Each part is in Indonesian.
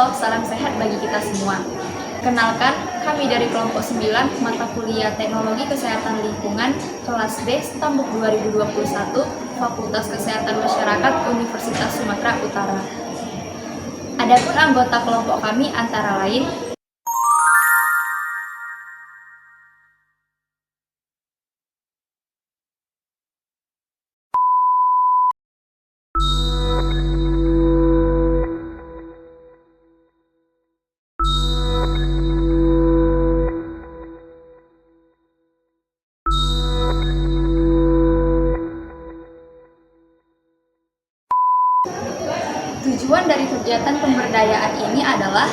Halo, salam sehat bagi kita semua. Kenalkan, kami dari kelompok 9 mata kuliah Teknologi Kesehatan Lingkungan kelas B Stambuk 2021 Fakultas Kesehatan Masyarakat Universitas Sumatera Utara. Adapun anggota kelompok kami antara lain tujuan dari kegiatan pemberdayaan ini adalah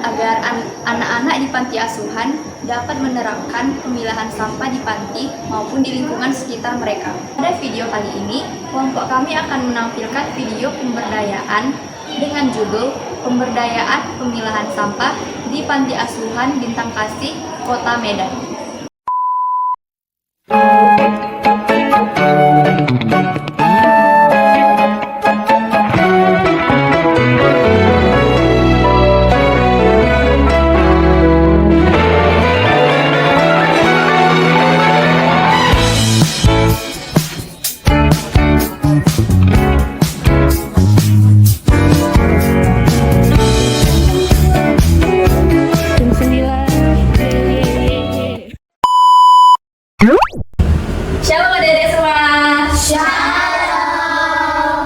agar anak-anak di panti asuhan dapat menerapkan pemilahan sampah di panti maupun di lingkungan sekitar mereka. Pada video kali ini, kelompok kami akan menampilkan video pemberdayaan dengan judul Pemberdayaan Pemilahan Sampah di Panti Asuhan Bintang Kasih, Kota Medan. Shalom adik-adik semua. Shalom.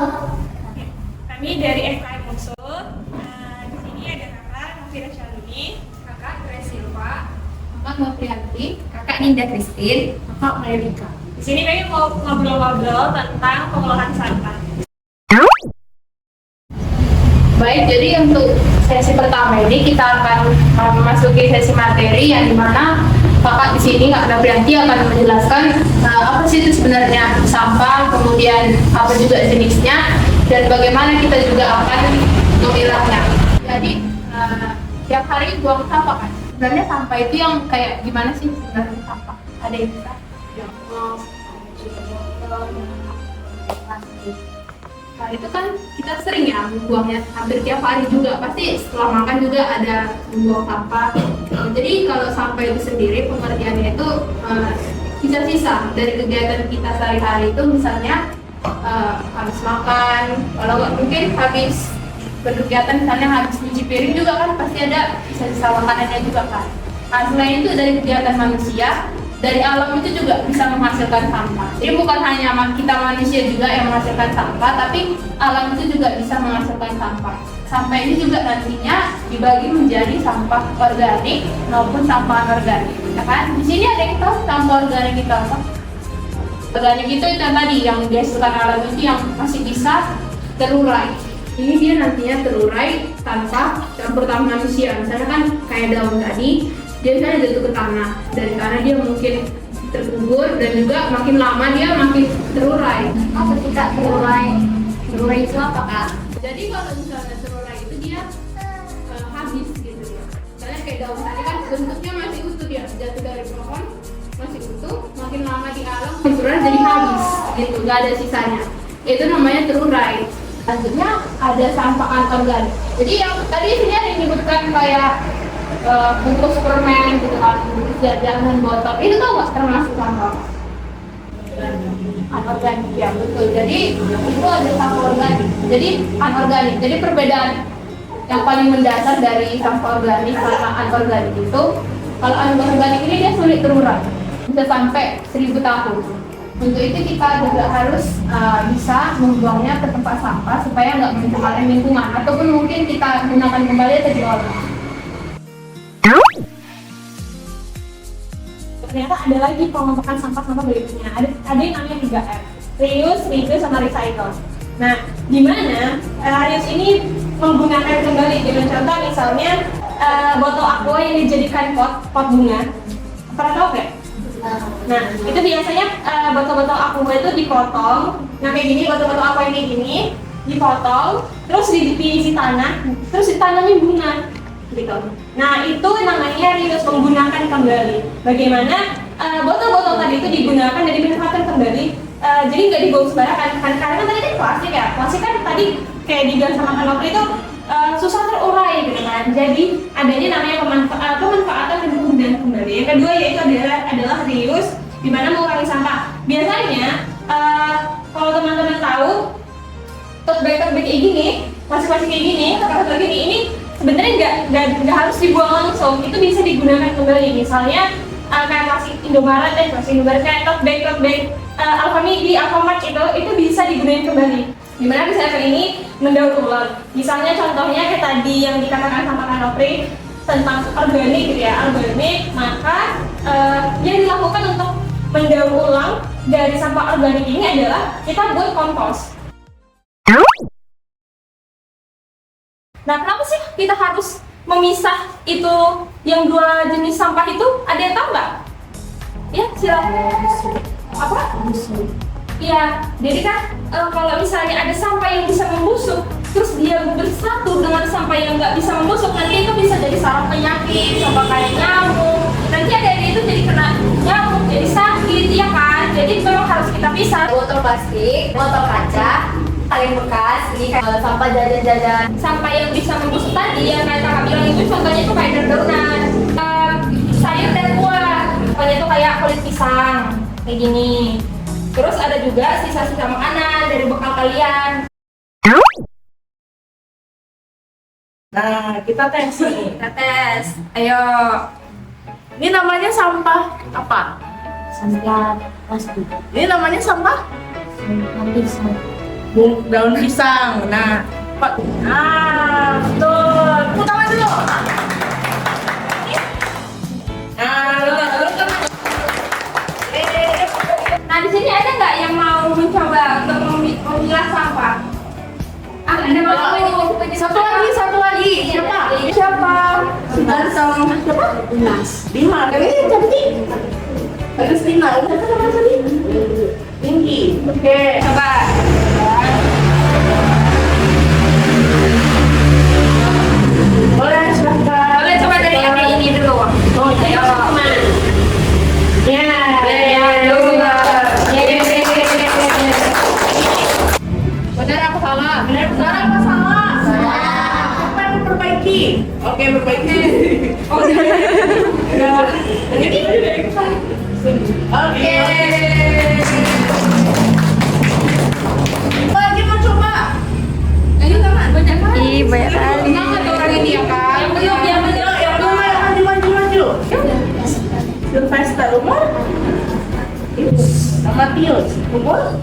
Kami dari FKM Unsur. Di sini ada kakak Novira Shalini, Kakak Grace Silva, Kakak Noprianti, Kakak Ninda Christine, kakak Mayrika. Di sini kami mau ngobrol-ngobrol tentang pengolahan sampah. Baik, jadi untuk sesi pertama ini kita akan memasuki sesi materi yang dimana kakak di sini Kak Noprianti akan menjelaskan apa sih itu sebenarnya sampah, kemudian apa juga jenisnya, dan bagaimana kita juga akan memilahnya. Jadi tiap hari buang sampah kan? Sebenarnya sampah itu yang kayak gimana sih sebenarnya sampah? Ada yang bisa? Nah, itu kan kita sering ya membuangnya, hampir tiap hari juga, pasti setelah makan juga ada membuang sampah. Jadi kalau sampah itu sendiri pengertiannya itu sisa-sisa dari kegiatan kita sehari-hari itu, misalnya habis makan, kalau nggak mungkin habis berkegiatan, misalnya habis cuci piring juga kan pasti ada sisa-sisa makanannya juga kan. Nah, selain itu dari kegiatan manusia, dari alam itu juga bisa menghasilkan sampah. Jadi bukan hanya kita manusia juga yang menghasilkan sampah, tapi alam itu juga bisa menghasilkan sampah. Sampah ini juga nantinya dibagi menjadi sampah organik maupun sampah anorganik. Ya kan? Di sini ada yang tahu sampah organik itu apa? Organik itu yang tadi yang dihasilkan alam itu yang masih bisa terurai. Ini dia nantinya terurai tanpa campur tangan manusia. Misalnya kan kayak daun tadi, dia misalnya jatuh ke tanah, dari tanah dia mungkin terkubur dan juga makin lama dia makin terurai. Apa sih Kak terurai? Terurai itu apa Kak? Jadi kalau misalnya terurai itu dia habis gitu ya. Misalnya kayak daun tadi kan bentuknya masih utuh, dia jatuh dari pohon masih utuh, makin lama di alam terurai jadi habis gitu, nggak ada sisanya. Itu namanya terurai. Selanjutnya ada sampah anorganik. Jadi yang tadi sini ada yang disebutkan kayak bungkus permen gitu kan, bungkus jajanan, botol, itu tuh nggak termasuk sampah anorganik ya, betul. Jadi itu ada sampah organik, jadi anorganik. Jadi perbedaan yang paling mendasar dari sampah organik sama anorganik itu, kalau anorganik ini dia sulit terurai, bisa sampai 1000 tahun. Untuk itu kita juga harus bisa membuangnya ke tempat sampah supaya nggak mencemari lingkungan, ataupun mungkin kita gunakan kembali atau diolah. Ternyata ada lagi pengelompokan sampah-sampah berikutnya. Ada yang namanya 3R, reuse, reduce, sama recycle. Nah, di mana reuse ini menggunakan kembali dengan contoh misalnya botol aqua yang dijadikan pot bunga. Pernah tahu nggak? Nah, itu biasanya botol-botol aqua itu dipotong. Nah, kayak gini, botol-botol aqua yang kayak gini dipotong, terus diisi tanah, terus ditanami bunga. Gitu. Nah, itu namanya reuse, menggunakan kembali. Bagaimana botol-botol tadi itu digunakan dan dimanfaatkan kembali, jadi nggak dibuang sembarangan. Karena kan tadi kan plastik ya, plastik kan tadi kayak dibilang sama Kak Nopri itu susah terurai gitu kan. Jadi adanya namanya pemanfaatan dan penggunaan kembali. Yang kedua yaitu adalah reuse, di mana mengurangi sampah. Biasanya kalau teman-teman tahu tote bag kayak gini, masing-masing kayak gini, tote bag ini sebenarnya nggak harus dibuang langsung, itu bisa digunakan kembali. Misalnya kayak plastik Indomaret, kayak tote bag Alfamidi, Alfamart itu bisa digunakan kembali. Dimana recycle ini mendaur ulang. Misalnya contohnya kayak tadi yang dikatakan sama Kak Nopri tentang organik gitu ya, organik, maka yang dilakukan untuk mendaur ulang dari sampah organik ini adalah kita buat kompos. Nah, kenapa sih kita harus memisah itu yang dua jenis sampah itu? Ada yang tahu nggak? Ya, silakan. Apa? Iya, jadi kan kalau misalnya ada sampah yang bisa membusuk, terus dia bersatu dengan sampah yang nggak bisa membusuk, nanti itu bisa jadi sarang penyakit, sampah kayak nyamuk. Nanti ada itu jadi kena nyamuk, jadi sakit, ya kan? Jadi memang harus kita pisah. Botol plastik, botol kaca, kaleng bekas, ini kayak sampah jajan-jajan. Sampah yang bisa membusuk tadi yang kayak kakak bilang itu contohnya itu kayak dedaunan, sayur dan buah, contohnya itu kayak kulit pisang kayak gini. Terus ada juga sisa-sisa makanan dari bekal kalian. Nah, kita tes nih. Kita tes, ayo. Ini namanya sampah apa? Sampah plastik, Ini namanya sampah sampah pisang. daun pisang. Nah, betul. Tepuk tangan dulu. Nah, lu kan. Nah, di sini ada nggak yang mau mencoba untuk memilah sampah? Ada mau? Satu lagi. Siapa? Ganteng. Siapa? Dimas. Ini cantik. Agustina. Siapa nama tadi? Tinggi. Oke. Coba. Boleh silakan. Boleh coba dari yang kayak ini dulu. Oh, Ayo. Ya. Benar apa salah? Benar apa salah? Apa yang perbaiki? Oke, perbaiki. Jadi oke. Lagi mau coba? Ayo teman, banyak kali. Ih, banyak kali. Semangat orang ini ya kan? Yang maju. Sylvester umur? Sama Tius umur?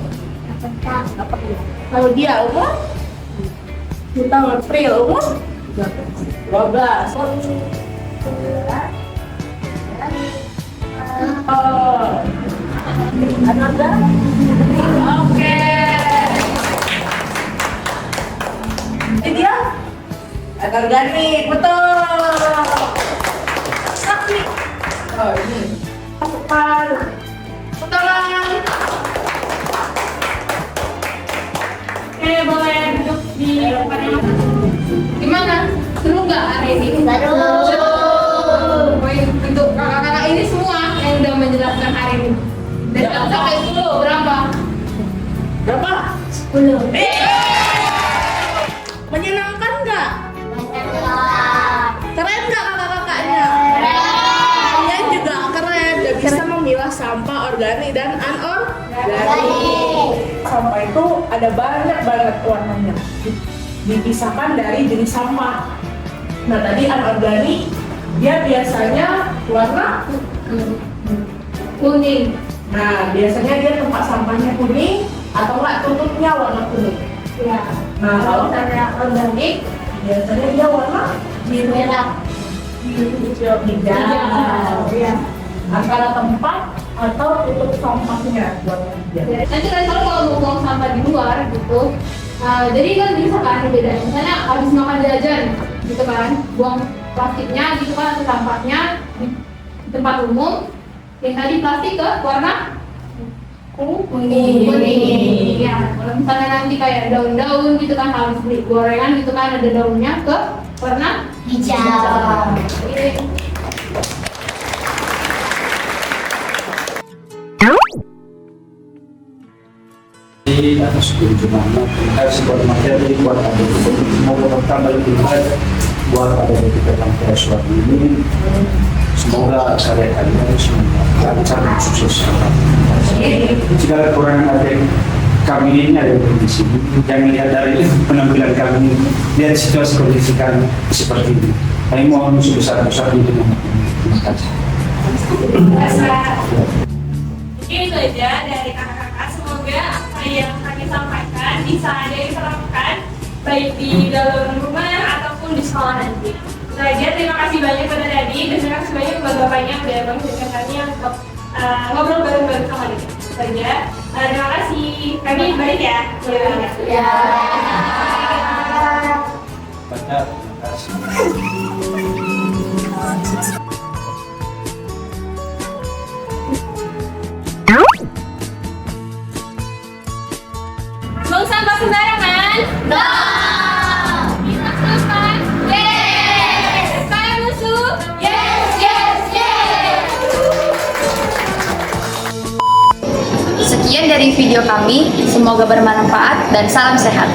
Kalau dia umur? Kita April umur? 12. Oh. Ananda? Oke. Ini dia? Organik, betul. Sakti. Oh, ini. Tepat. Tangan. Oke, boleh duduk di depan yang Gimana? Seru nggak hari ini? Seru. Baik, untuk kakak-kakak ini semua yang udah menjelaskan hari ini. Dan sampai 10 berapa? Berapa? 10. Menyenangkan nggak? Keren nggak kakak-kakaknya? Kalian juga keren, udah bisa memilah sampah organik dan anorganik. Sampah itu ada banyak banget warnanya. Dipisahkan dari jenis sampah. Nah tadi anorganik, dia biasanya warna Kuning. Nah, biasanya dia tempat sampahnya kuning atau enggak tutupnya warna kuning. ya. Nah, kalau Misalnya organik, biasanya dia warna biru Merah. hijau. ya. Antara tempat atau tutup sampahnya warna hijau. Nanti kan kalau mau buang sampah di luar gitu, jadi kan bisa kan beda. Misalnya habis makan jajan gitu kan, buang plastiknya gitu kan atau sampahnya di tempat umum. Yang tadi plastik ke warna kuning. Ya, kalau misalnya nanti kayak daun-daun gitu kan habis beli gorengan gitu kan ada daunnya ke warna Hijau. ini. kasih atas kunjungannya. Terima kasih buat materi, buat adik-adik. Semoga bertambah lebih baik buat adik-adik dalam perasuhan ini. Semoga karya-karya semoga lancar dan sukses. Segala kekurangan adik kami ini ada di sini. Jangan lihat dari penampilan kami, lihat situasi kondisi kami seperti ini. Kami mohon sebesar-besarnya untuk terima kasih. Mungkin itu aja dari kakak-kakak. Semoga apa yang kami sampaikan bisa ada yang diterapkan baik di dalam rumah ataupun di sekolah nanti. Itu aja. Terima kasih banyak pada Dadi dan terima kasih banyak kepada bapaknya udah mengizinkan kami untuk ngobrol bareng-bareng sama dia. Itu aja. Terima kasih. Kami balik ya. Ya. Banyak, terima kasih. Buang sampah sembarangan. Minta sampah. Sekarang musuh. Sekian dari video kami, semoga bermanfaat dan salam sehat.